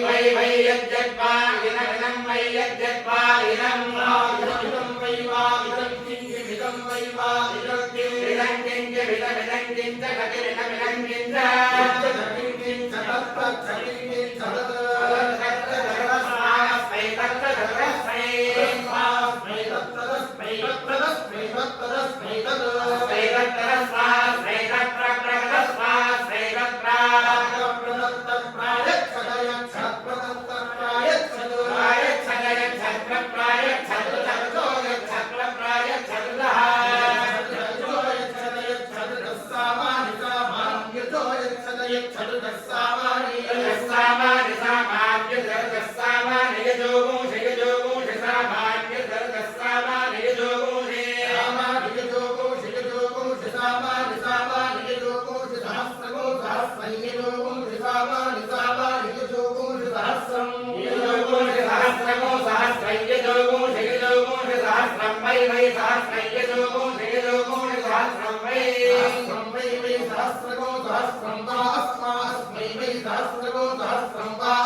वै वै यज्जत्वा इदं वै यज्जत्वा इदं वै वा इदं किञ्चिदं वै वा इदं किञ्चिदं किञ्च गतिरिदं किञ्च सहस्रगो सहस्रं वा अस्मास्मै वै सहस्रगो सहस्रं वा